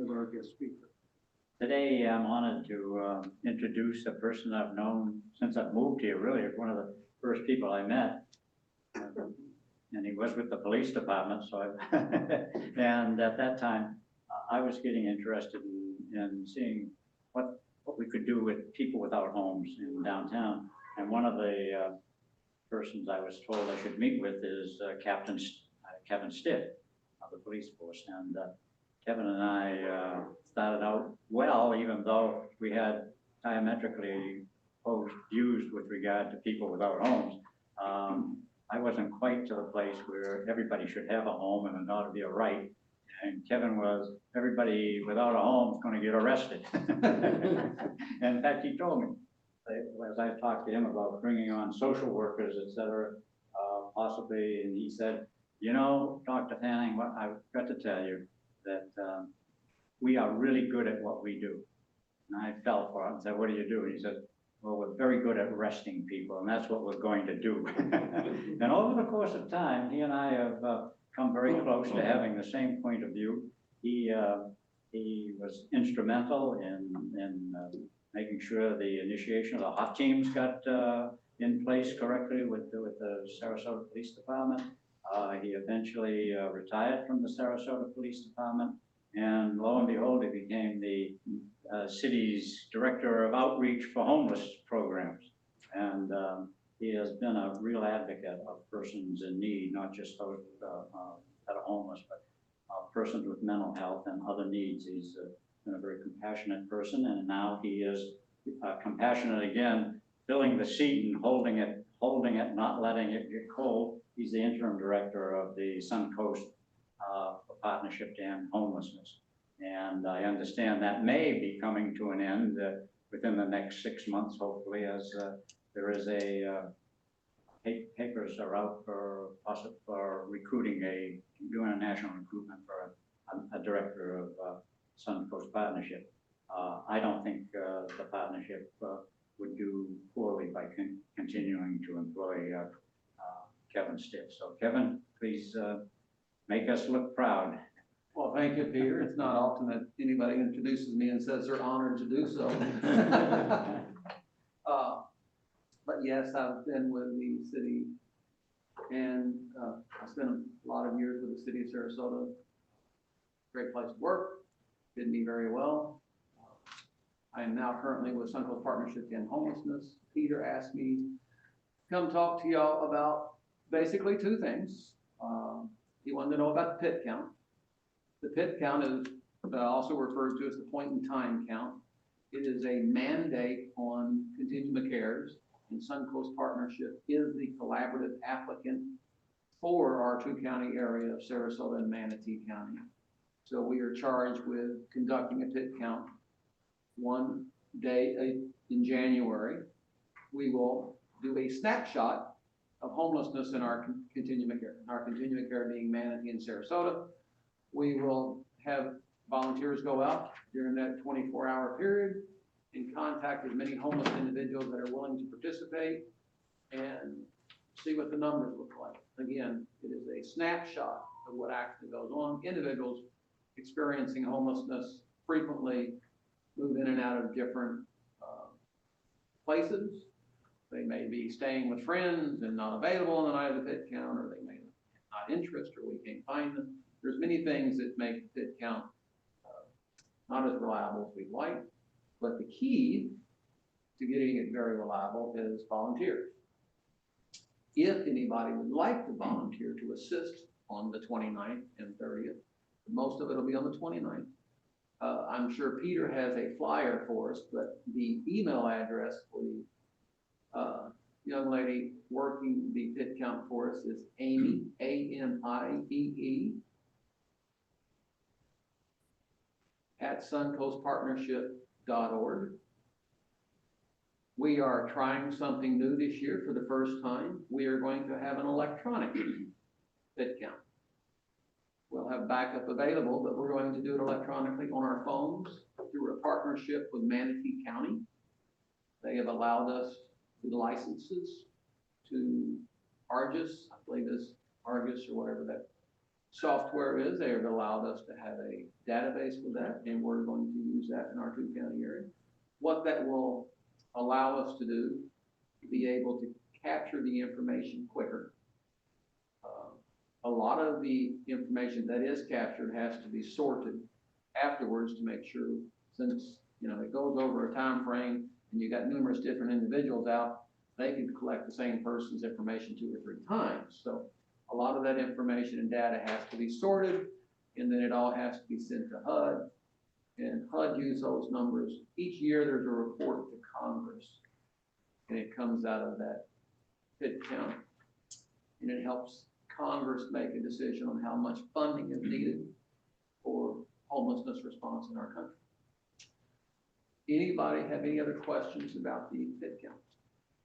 as our guest speaker. Today, I'm honored to introduce a person I've known since I've moved here, really. It's one of the first people I met. And he was with the police department, so and at that time, I was getting interested in seeing what we could do with people without homes in downtown. And one of the persons I was told I should meet with is Kevin Stitt of the police force. And Kevin and I started out well, even though we had diametrically opposed views with regard to people without homes. I wasn't quite to the place where everybody should have a home and it ought to be a right. And Kevin was, everybody without a home is going to get arrested. And in fact, he told me, as I talked to him about bringing on social workers, et cetera, possibly, and he said, you know, Dr. Fanning, what I've got to tell you that we are really good at what we do. And I fell for it and said, what do you do? And he said, well, we're very good at arresting people, and that's what we're going to do. And over the course of time, he and I have come very close to having the same point of view. He was instrumental in making sure the initiation of the hot teams got in place correctly with the Sarasota Police Department. He eventually retired from the Sarasota Police Department, and lo and behold, he became the city's director of outreach for homeless programs. And he has been a real advocate of persons in need, not just those that are homeless, but persons with mental health and other needs. He's been a very compassionate person, and now he is compassionate again, filling the seat and holding it, not letting it get cold. He's the interim director of the Suncoast Partnership to End Homelessness. And I understand that may be coming to an end within the next 6 months, hopefully, as there is papers are out for recruiting doing a national recruitment for a director of Suncoast Partnership. I don't think the partnership would do poorly by continuing to employ Kevin Stitt. So Kevin, please make us look proud. Well, thank you, Peter. It's not often that anybody introduces me and says they're honored to do so. But yes, I've been with the city, and I spent a lot of years with the city of Sarasota. Great place to work, did me very well. I am now currently with Suncoast Partnership to End Homelessness. Peter asked me to come talk to y'all about basically two things. He wanted to know about the pit count. The pit count is also referred to as the point in time count. It is a mandate on Continuum of Cares, and Suncoast Partnership is the collaborative applicant for our two-county area of Sarasota and Manatee County. So we are charged with conducting a pit count one day in January. We will do a snapshot of homelessness in our Continuum of Care. Our Continuum of Care being Manatee and Sarasota. We will have volunteers go out during that 24-hour period and contact as many homeless individuals that are willing to participate and see what the numbers look like. Again, it is a snapshot of what actually goes on. Individuals experiencing homelessness frequently move in and out of different places. They may be staying with friends and not available on the night of the pit count, or they may not have interest, or we can't find them. There's many things that make the pit count not as reliable as we'd like, but the key to getting it very reliable is volunteers. If anybody would like to volunteer to assist on the 29th and 30th, most of it will be on the 29th. I'm sure Peter has a flyer for us, but the email address for the young lady working the pit count for us is Amy, A-M-I-E-E, at suncoastpartnership.org. We are trying something new this year for the first time. We are going to have an electronic pit count. We'll have backup available, but we're going to do it electronically on our phones through a partnership with Manatee County. They have allowed us the licenses to Argus, I believe it's Argus or whatever that software is. They have allowed us to have a database with that, and we're going to use that in our 2-county area. What that will allow us to do, be able to capture the information quicker. A lot of the information that is captured has to be sorted afterwards to make sure, since, you know, it goes over a time frame and you got numerous different individuals out, they can collect the same person's information 2 or 3 times. So a lot of that information and data has to be sorted, and then it all has to be sent to HUD. And HUD uses those numbers. Each year there's a report to Congress, and it comes out of that PIT count. And it helps Congress make a decision on how much funding is needed for homelessness response in our country. Anybody have any other questions about the PIT count?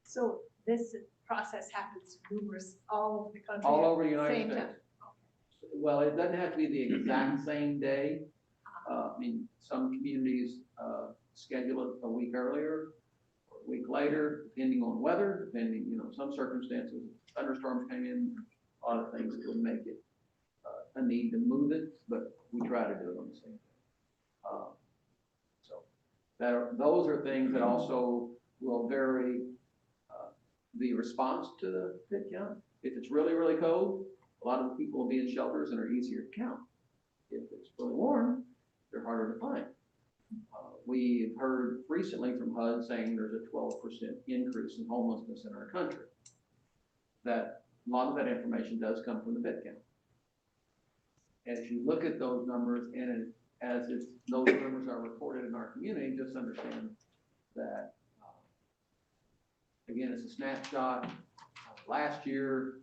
So this process happens numerous, all over the country? All at over the United same States. time? Well, it doesn't have to be the exact same day. I mean, some communities schedule it a week earlier or a week later, depending on weather, depending, you know, some circumstances, thunderstorms came in, a lot of things that would make it a need to move it, but we try to do it on the same day. So those are things that also will vary the response to the PIT count. If it's really, really cold, a lot of the people will be in shelters and are easier to count. If it's really warm, they're harder to find. We've heard recently from HUD saying there's a 12% increase in homelessness in our country. That a lot of that information does come from the PIT count. As you look at those numbers, and those numbers are reported in our community, just understand that, again, it's a snapshot. Last year,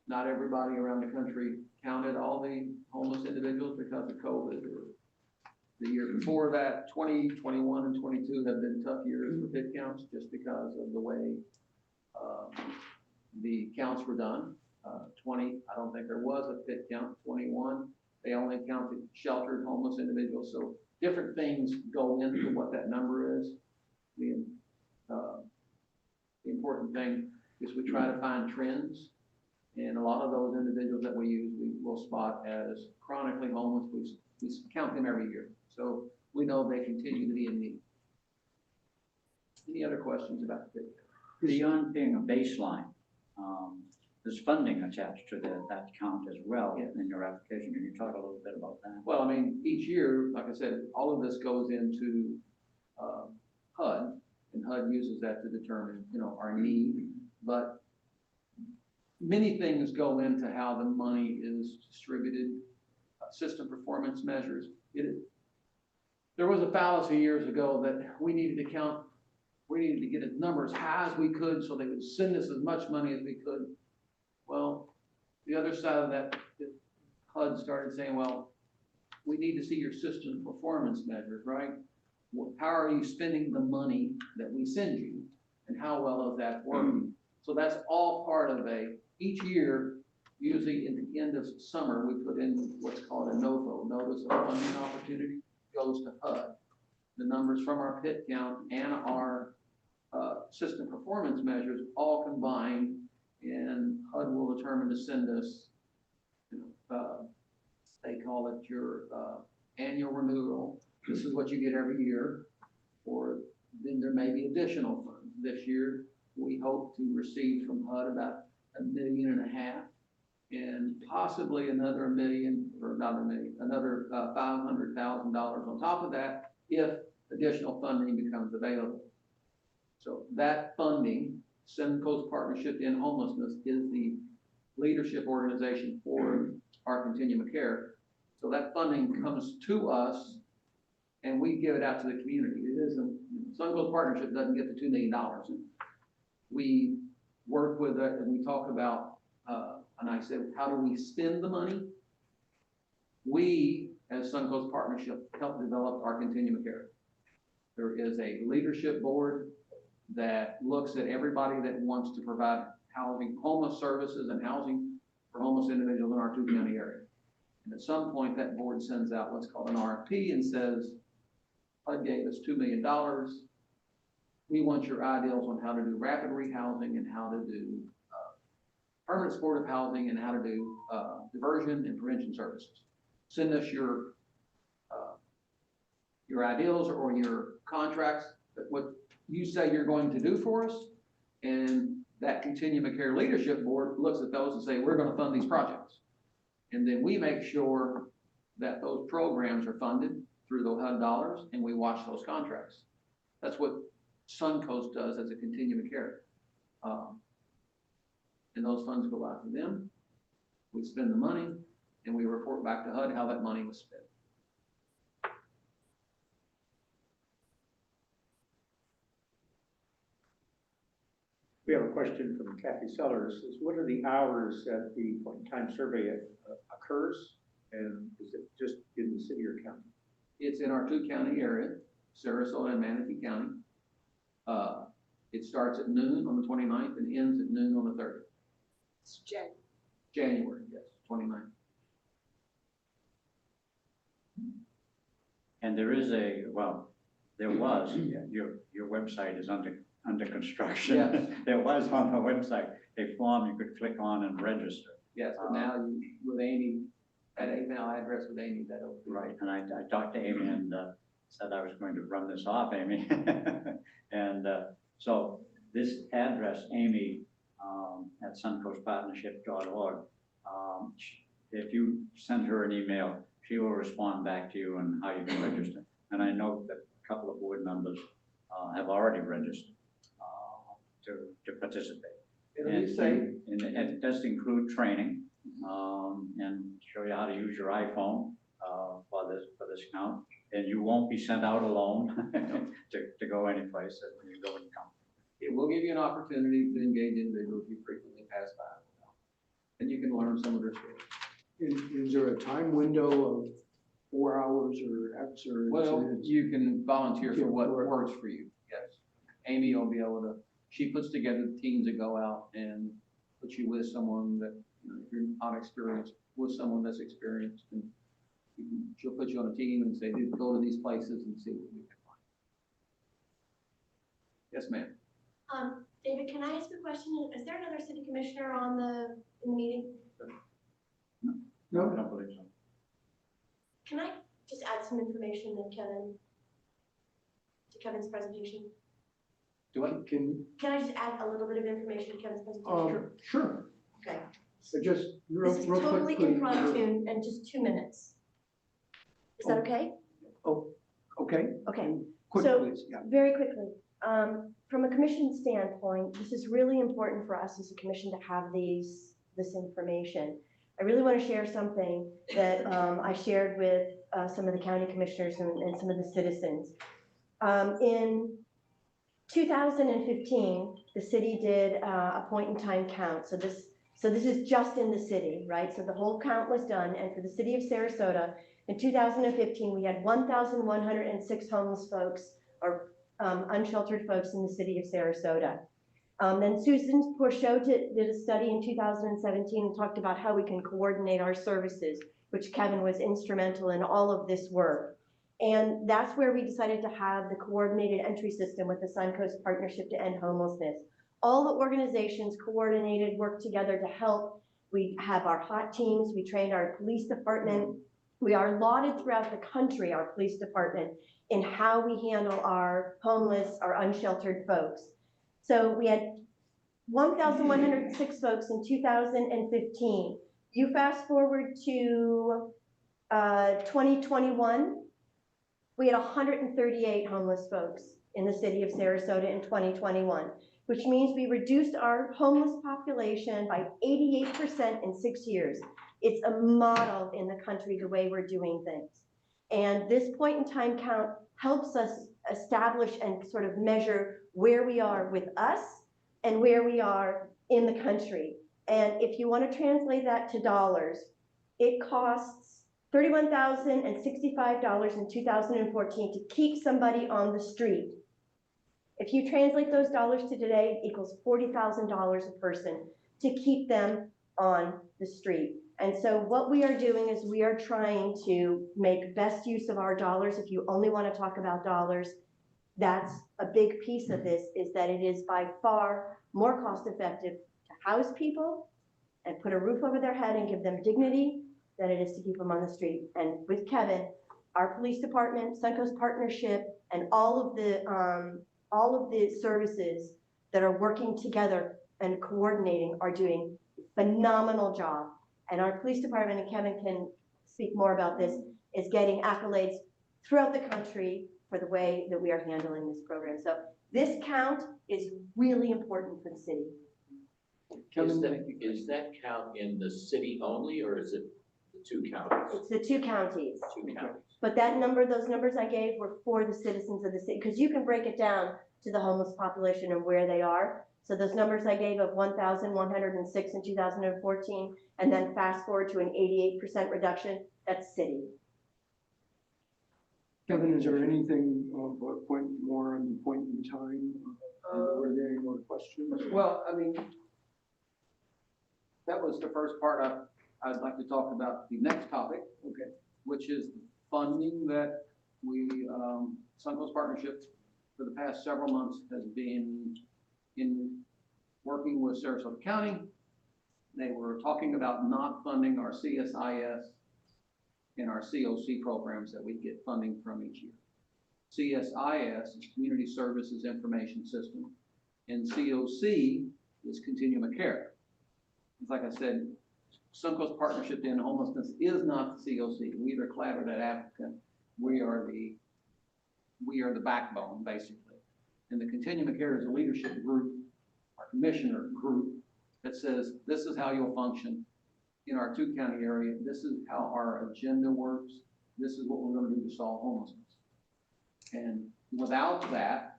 not everybody around the country counted all the homeless individuals because of COVID. Or the year before that, 20, 21, and 22 have been tough years for PIT counts just because of the way the counts were done. 20, I don't think there was a PIT count. 21, they only counted sheltered homeless individuals. So different things go into what that number is. The important thing is we try to find trends. And a lot of those individuals that we use, we will spot as chronically homeless. We count them every year. So we know they continue to be in need. Any other questions about the PIT? Beyond being a baseline, there's funding attached to that count as well. Yes. In your application. Can you talk a little bit about that? Well, I mean, each year, like I said, all of this goes into HUD, and HUD uses that to determine, you know, our need. But many things go into how the money is distributed. System performance measures. There was a fallacy years ago that we needed to get a number as high as we could so they would send us as much money as we could. Well, the other side of that, HUD started saying, well, we need to see your system performance measures, right? How are you spending the money that we send you, and how well is that working? So that's all part of each year, usually in the end of summer, we put in what's called a NOFO, Notice of Funding Opportunity, goes to HUD. The numbers from our PIT count and our system performance measures all combined, and HUD will determine to send us, they call it your annual renewal. This is what you get every year, or then there may be additional funds. This year, we hope to receive from HUD about $1.5 million, and possibly another another $500,000 on top of that if additional funding becomes available. So that funding, Suncoast Partnership in Homelessness, is the leadership organization for our continuum of care. So that funding comes to us, and we give it out to the community. It isn't, Suncoast Partnership doesn't get the $2 million. We work with it, and we talk about, and I said, how do we spend the money? We, as Suncoast Partnership, help develop our continuum of care. There is a leadership board that looks at everybody that wants to provide housing, homeless services and housing for homeless individuals in our 2-county area. And at some point, that board sends out what's called an RFP and says, HUD gave us $2 million. We want your ideals on how to do rapid rehousing and how to do permanent supportive housing and how to do diversion and prevention services. Send us your ideals or your contracts, what you say you're going to do for us, and that Continuum of Care Leadership Board looks at those and say, we're going to fund these projects. And then we make sure that those programs are funded through the HUD dollars, and we watch those contracts. That's what Suncoast does as a Continuum of Care. And those funds go out to them. We spend the money, and we report back to HUD how that money was spent. We have a question from Kathy Sellers. Is what are the hours that the point in time survey occurs? And is it just in the city or county? It's in our 2-county area, Sarasota and Manatee County. It starts at noon on the 29th and ends at noon on the 30th. It's Jen. January, yes, 29th. And there is there was, your website is under construction. Yes. There was on the website a form you could click on and register. Yes, but now you, with Amy, that email address with Amy, that'll. Right, and I talked to Amy and said I was going to run this off Amy. And so this address, Amy, at suncoastpartnership.org, if you send her an email, she will respond back to you on how you can register. And I know that a couple of board members have already registered to participate. It'll And be safe. and it does include training and show you how to use your iPhone for this count. And you won't be sent out alone to go any place when you go and come. It will give you an opportunity to engage individuals you frequently pass by. And you can learn some of their stories. Is there a time window of 4 hours or X or? Well, you can volunteer for what works for you, yes. Amy will be able to, she puts together the teams that go out and puts you with someone that, you know, if you're not experienced, with someone that's experienced, and she'll put you on a team and say, go to these places and see what you can find. Yes, ma'am. David, can I ask a question? Is there another city commissioner in the meeting? No, I don't believe so. Can I just add some information to Kevin's presentation? Do I? Can, Can I just add a little bit of information to Kevin's presentation? sure. Okay. So just real This is quick, totally please. impromptu and just 2 minutes. Is that okay? Okay, Okay. quick, So- please, yeah. Very quickly, from a commission standpoint, this is really important for us as a commission to have this information. I really want to share something that I shared with some of the county commissioners and some of the citizens. In 2015, the city did a point-in-time count. So this is just in the city, right? So the whole count was done, and for the city of Sarasota, in 2015, we had 1,106 homeless folks or unsheltered folks in the city of Sarasota. Then Susan Porchot did a study in 2017 and talked about how we can coordinate our services, which Kevin was instrumental in all of this work. And that's where we decided to have the coordinated entry system with the Suncoast Partnership to End Homelessness. All the organizations coordinated, worked together to help. We have our hot teams, we trained our police department. We are lauded throughout the country, our police department, in how we handle our homeless, our unsheltered folks. So we had 1,106 folks in 2015. You fast forward to 2021, we had 138 homeless folks in the city of Sarasota in 2021, which means we reduced our homeless population by 88% in 6 years. It's a model in the country, the way we're doing things. And this point in time count helps us establish and sort of measure where we are with us and where we are in the country. And if you want to translate that to dollars, it costs $31,065 in 2014 to keep somebody on the street. If you translate those dollars to today, it equals $40,000 a person to keep them on the street. And so what we are doing is we are trying to make best use of our dollars. If you only want to talk about dollars, that's a big piece of this, is that it is by far more cost effective to house people and put a roof over their head and give them dignity than it is to keep them on the street. And with Kevin, our police department, Suncoast Partnership, and all of the services that are working together and coordinating are doing a phenomenal job. And our police department, and Kevin can speak more about this, is getting accolades throughout the country for the way that we are handling this program. So this count is really important for the city. Is that count in the city only, or is it the two counties? It's the two counties. Two counties. But those numbers I gave were for the citizens of the city, because you can break it down to the homeless population and where they are. So those numbers I gave of 1,106 in 2014, and then fast forward to an 88% reduction, that's city. Kevin, is there anything, point more on the point in time? Were there any more questions? Well, I mean, that was the first part. I'd like to talk about the next topic, Okay. which is funding that we, Suncoast Partnership for the past several months has been in working with Sarasota County. They were talking about not funding our CSIS and our COC programs that we get funding from each year. CSIS is Community Services Information System, and COC is Continuum of Care. It's like I said, Suncoast Partnership to End Homelessness is not the COC. We are collaborative applicant. We are the backbone, basically. And the Continuum of Care is a leadership group, our commissioner group, that says, this is how you'll function in our two-county area. This is how our agenda works. This is what we're going to do to solve homelessness. And without that,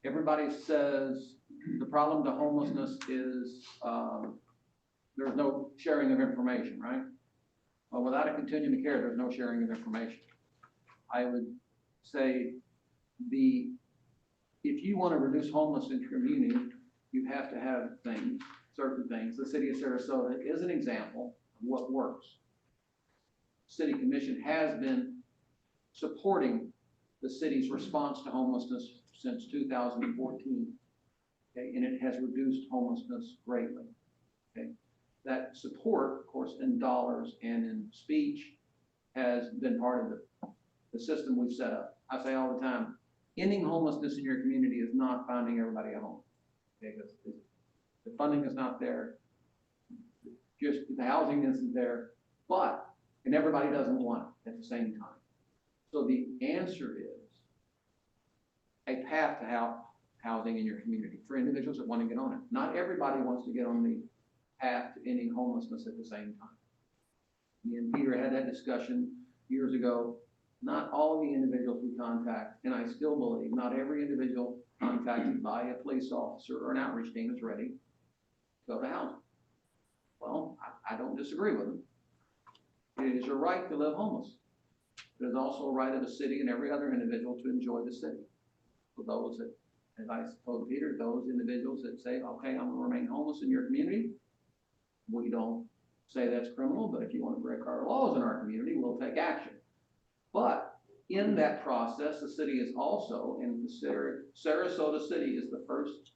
everybody says the problem to homelessness is there's no sharing of information, right? Well, without a continuum of care, there's no sharing of information. I would say if you want to reduce homelessness in your community, you have to have things, certain things. The city of Sarasota is an example of what works. City Commission has been supporting the city's response to homelessness since 2014, okay, and it has reduced homelessness greatly. Okay, that support, of course, in dollars and in speech, has been part of the system we've set up. I say all the time, ending homelessness in your community is not finding everybody a home, okay, because the funding is not there, just the housing isn't there, and everybody doesn't want it at the same time. So the answer is a path to housing in your community for individuals that want to get on it. Not everybody wants to get on the path to ending homelessness at the same time. Me and Peter had that discussion years ago. Not all the individuals we contact, and I still believe not every individual contacted by a police officer or an outreach team is ready to go to housing. Well, I don't disagree with them. It is your right to live homeless. It is also a right of the city and every other individual to enjoy the city. For those that, as I told Peter, those individuals that say, okay, I'm going to remain homeless in your community, we don't say that's criminal, but if you want to break our laws in our community, we'll take action. But in that process, the city is also, and Sarasota City is the first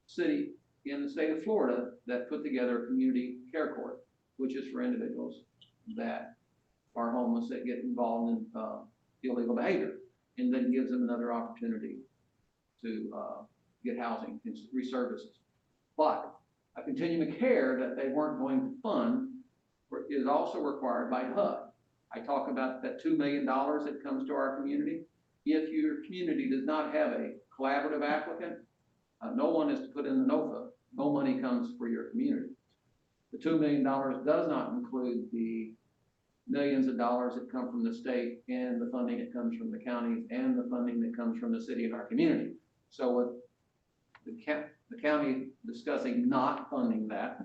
city in the state of Florida that put together a community care court, which is for individuals that are homeless that get involved in illegal behavior, and then gives them another opportunity to get housing and reservices. But a continuum of care that they weren't going to fund is also required by HUD. I talk about that $2 million that comes to our community. If your community does not have a collaborative applicant, no one is to put in the NOFA. No money comes for your community. The $2 million does not include the millions of dollars that come from the state and the funding that comes from the counties and the funding that comes from the city and our community. So with the county discussing not funding that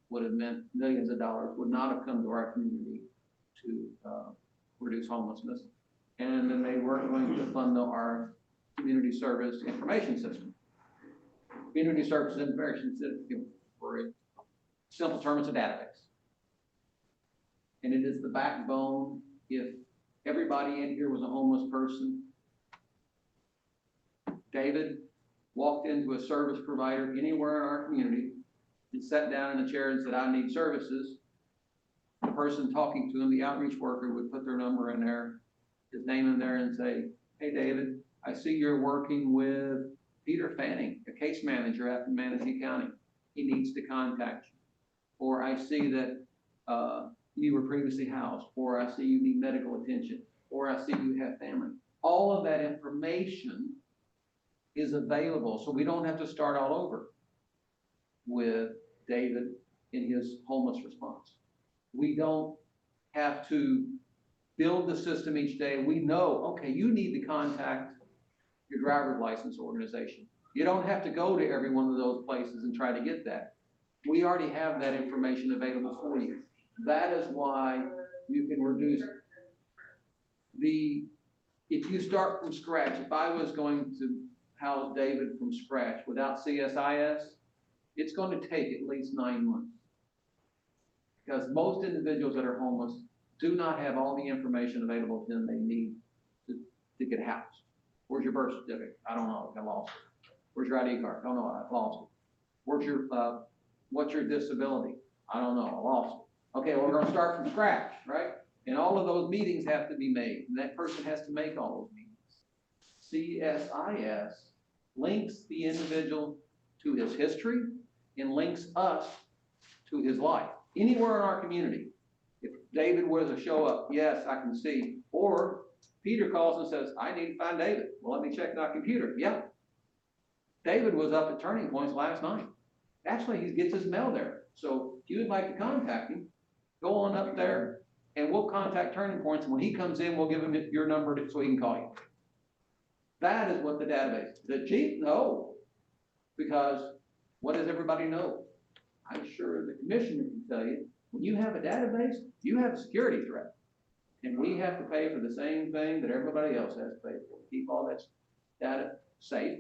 would have meant millions of dollars would not have come to our community to reduce homelessness. And then they weren't going to fund our community service information system. Community service information system, for a simple term, it's a database. And it is the backbone. If everybody in here was a homeless person, David walked into a service provider anywhere in our community, and sat down in a chair and said, I need services, the person talking to him, the outreach worker, would put their number in there, his name in there, and say, hey, David, I see you're working with Peter Fanning, a case manager at Manatee County. He needs to contact you. Or I see that you were previously housed, or I see you need medical attention, or I see you have family. All of that information is available, so we don't have to start all over with David in his homeless response. We don't have to build the system each day. We know, okay, you need to contact your driver's license organization. You don't have to go to every one of those places and try to get that. We already have that information available for you. That is why you can reduce if you start from scratch. If I was going to house David from scratch without CSIS, it's going to take at least 9 months. Because most individuals that are homeless do not have all the information available to them they need to get housed. Where's your birth certificate? I don't know, I lost it. Where's your ID card? I don't know, I lost it. Where's your, what's your disability? I don't know, I lost it. Okay, well, we're gonna start from scratch, right? And all of those meetings have to be made, and that person has to make all those meetings. CSIS links the individual to his history and links us to his life. Anywhere in our community, if David was to show up, yes, I can see. Or Peter calls and says, I need to find David. Well, let me check my computer. Yeah. David was up at Turning Points last night. Actually, he gets his mail there. So if you would like to contact him, go on up there and we'll contact Turning Points. And when he comes in, we'll give him your number so he can call you. That is what the database is. Is it cheap? No. Because what does everybody know? I'm sure the commissioner can tell you, when you have a database, you have a security threat. And we have to pay for the same thing that everybody else has to pay for. Keep all that data safe.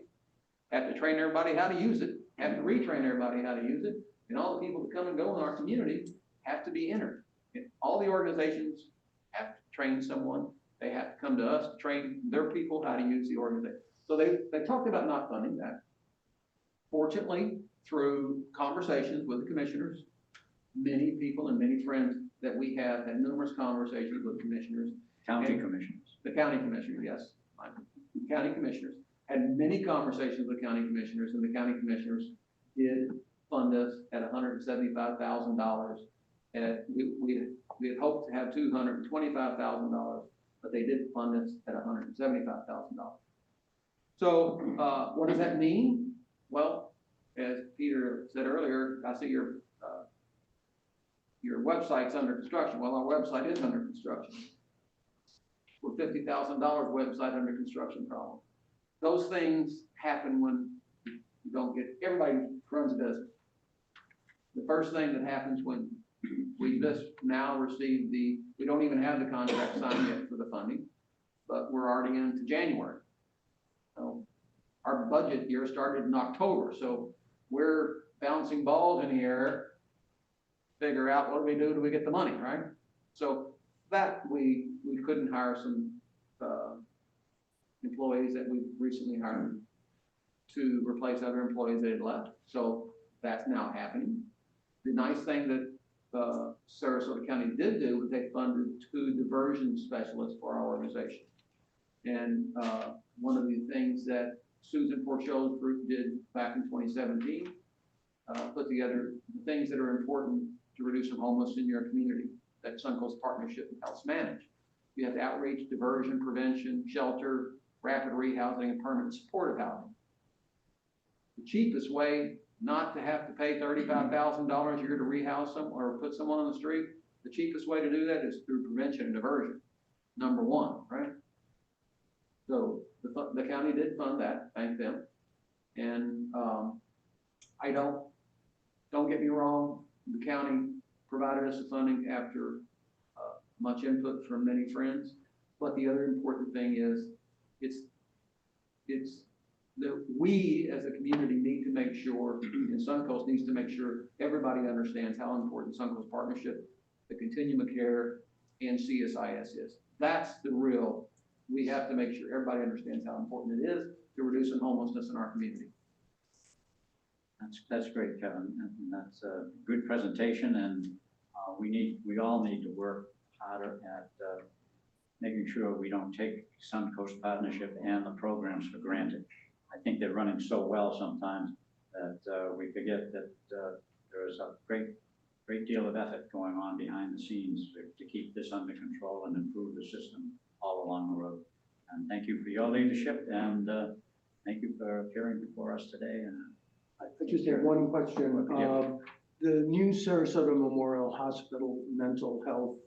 Have to train everybody how to use it. Have to retrain everybody how to use it. And all the people that come and go in our community have to be entered. And all the organizations have to train someone. They have to come to us to train their people how to use the organization. So they talked about not funding that. Fortunately, through conversations with the commissioners, many people and many friends that we have had numerous conversations with commissioners. County commissioners. The county commissioners, yes. County commissioners. Had many conversations with county commissioners, and the county commissioners did fund us at $175,000. And we had hoped to have $225,000, but they did fund us at $175,000. So what does that mean? Well, as Peter said earlier, I see your website's under construction. Well, our website is under construction. We're $50,000 website under construction problem. Those things happen when you don't get, everybody runs a business. The first thing that happens when we just now receive we don't even have the contract signed yet for the funding, but we're already into January. So our budget year started in October, so we're bouncing balls in the air, figure out what do we do till we get the money, right? So that we couldn't hire some employees that we recently hired to replace other employees that had left. So that's now happening. The nice thing that Sarasota County did do was they funded 2 diversion specialists for our organization. And one of the things that Susan Porchio's group did back in 2017, put together the things that are important to reduce the homeless in your community that Suncoast Partnership helps manage. You have outreach, diversion, prevention, shelter, rapid rehousing, and permanent supportive housing. The cheapest way not to have to pay $35,000 a year to rehouse them or put someone on the street, the cheapest way to do that is through prevention and diversion. Number 1, right? So the county did fund that, thank them. And I don't get me wrong, the county provided us the funding after much input from many friends. But the other important thing is it's that we as a community need to make sure, and Suncoast needs to make sure everybody understands how important Suncoast Partnership, the continuum of care, and CSIS is. That's the real, we have to make sure everybody understands how important it is to reducing homelessness in our community. That's great, Kevin, and that's a good presentation, and we all need to work harder at making sure we don't take Suncoast Partnership and the programs for granted. I think they're running so well sometimes that we forget that there is a great deal of effort going on behind the scenes to keep this under control and improve the system all along the road. And thank you for your leadership, and thank you for appearing before us today. And I just have one question. The new Sarasota Memorial Hospital mental health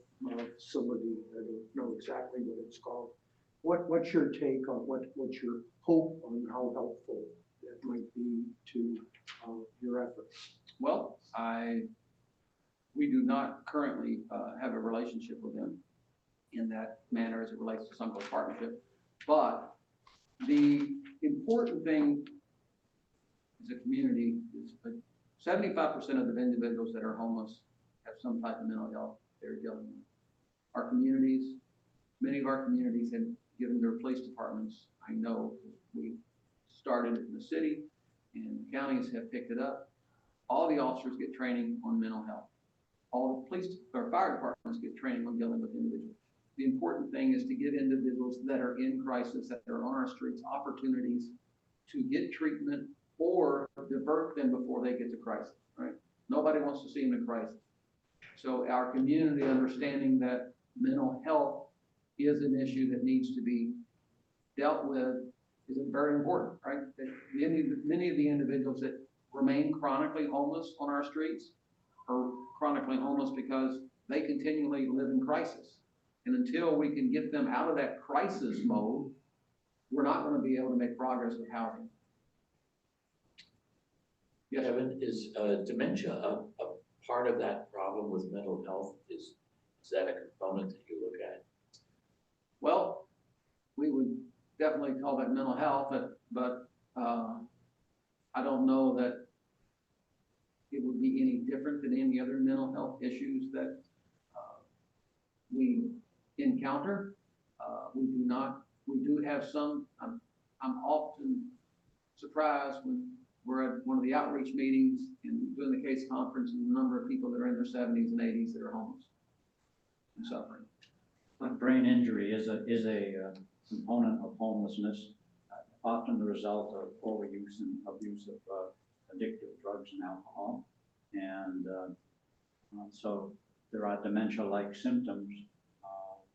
facility, I don't know exactly what it's called. What's your take on what's your hope on how helpful that might be to your efforts? Well, we do not currently have a relationship with them in that manner as it relates to Suncoast Partnership. But the important thing as a community is 75% of the individuals that are homeless have some type of mental health they're dealing with. Our communities, many of our communities have given their police departments, I know, we started it in the city and the counties have picked it up. All the officers get training on mental health. All the police or fire departments get training on dealing with individuals. The important thing is to give individuals that are in crisis, that are on our streets, opportunities to get treatment or divert them before they get to crisis, right? Nobody wants to see them in crisis. So our community understanding that mental health is an issue that needs to be dealt with is very important, right? That many of the individuals that remain chronically homeless on our streets are chronically homeless because they continually live in crisis. And until we can get them out of that crisis mode, we're not going to be able to make progress with housing. Yes, Kevin, is dementia a part of that problem with mental health? Is that a component that you look at? well, we would definitely call that mental health, but I don't know that it would be any different than any other mental health issues that we encounter. We do have some, I'm often surprised when we're at one of the outreach meetings and doing the case conference and the number of people that are in their 70s and 80s that are homeless and suffering. brain injury is a component of homelessness, often the result of overuse and abuse of addictive drugs and alcohol. And so there are dementia-like symptoms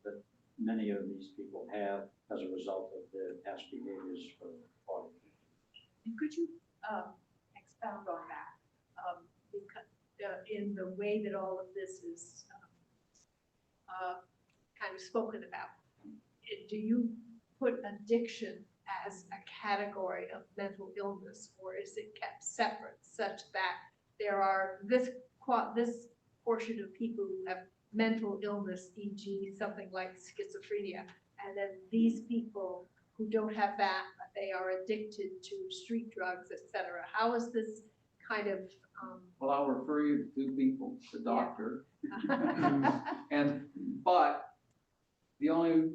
that many of these people have as a result of their past behaviors for 40 years. And could you expound on that? Because in the way that all of this is kind of spoken about, do you put addiction as a category of mental illness, or is it kept separate such that there are this portion of people who have mental illness, e.g. something like schizophrenia, and then these people who don't have that, but they are addicted to street drugs, etc.? How is this kind of Well, I'll refer you to two people, the doctor. But the only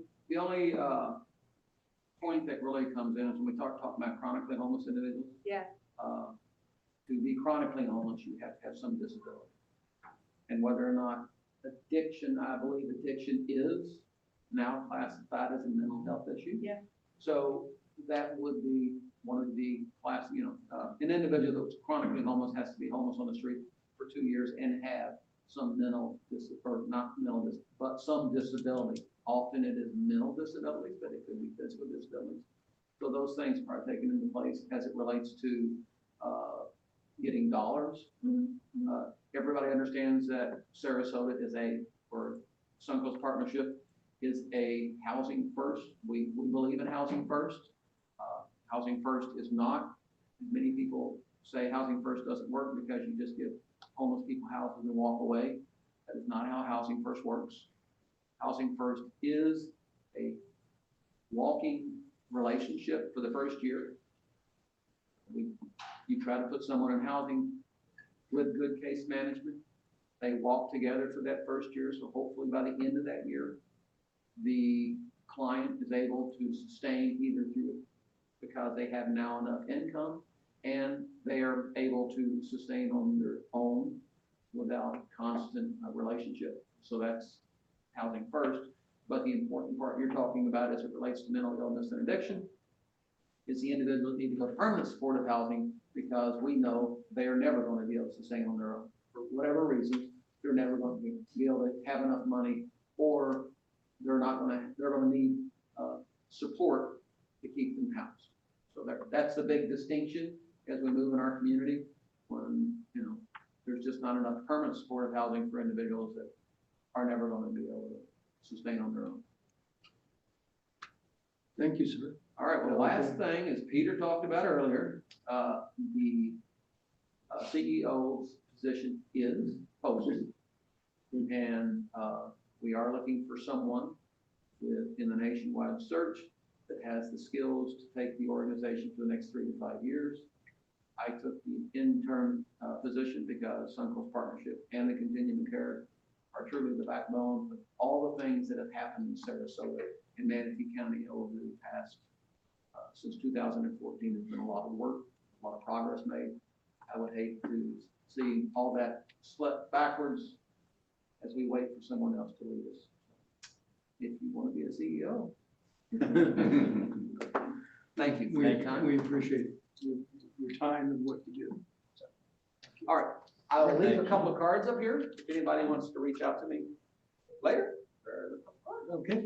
point that really comes in is when we talk about chronically homeless individuals. Yeah. To be chronically homeless, you have to have some disability. And whether or not addiction, I believe addiction is now classified as a mental health issue. Yeah. So that would be one of the class, an individual that's chronically homeless has to be homeless on the street for 2 years and have some but some disability. Often it is mental disabilities, but it could be physical disabilities. So those things are taken into place as it relates to getting dollars. Mm-hmm. Everybody understands that Sarasota or Suncoast Partnership is a housing first. We believe in housing first. Housing first is not, many people say housing first doesn't work because you just give homeless people houses and walk away. That is not how housing first works. Housing first is a walking relationship for the first year. You try to put someone in housing with good case management. They walk together for that first year, so hopefully by the end of that year, the client is able to sustain either through because they have now enough income and they are able to sustain on their own without constant relationship. So that's housing first. But the important part you're talking about as it relates to mental illness and addiction is the individuals need to go to permanent supportive housing because we know they are never going to be able to sustain on their own. For whatever reason, they're never going to be able to have enough money, or they're going to need support to keep them housed. So that's the big distinction as we move in our community when, you know, there's just not enough permanent supportive housing for individuals that are never going to be able to sustain on their own. Thank you, sir. All right, well, the last thing is Peter talked about earlier, the CEO's position is posted. And we are looking for someone in the nationwide search that has the skills to take the organization for the next 3 to 5 years. I took the intern position because Suncoast Partnership and the Continuum of Care are truly the backbone of all the things that have happened in Sarasota and Manatee County over the past, since 2014. There's been a lot of work, a lot of progress made. I would hate to see all that slip backwards as we wait for someone else to lead us. If you want to be a CEO. Thank you for your time. We appreciate your time and what you do. All right, I'll leave a couple of cards up here. If anybody wants to reach out to me later, there's a couple cards. Okay.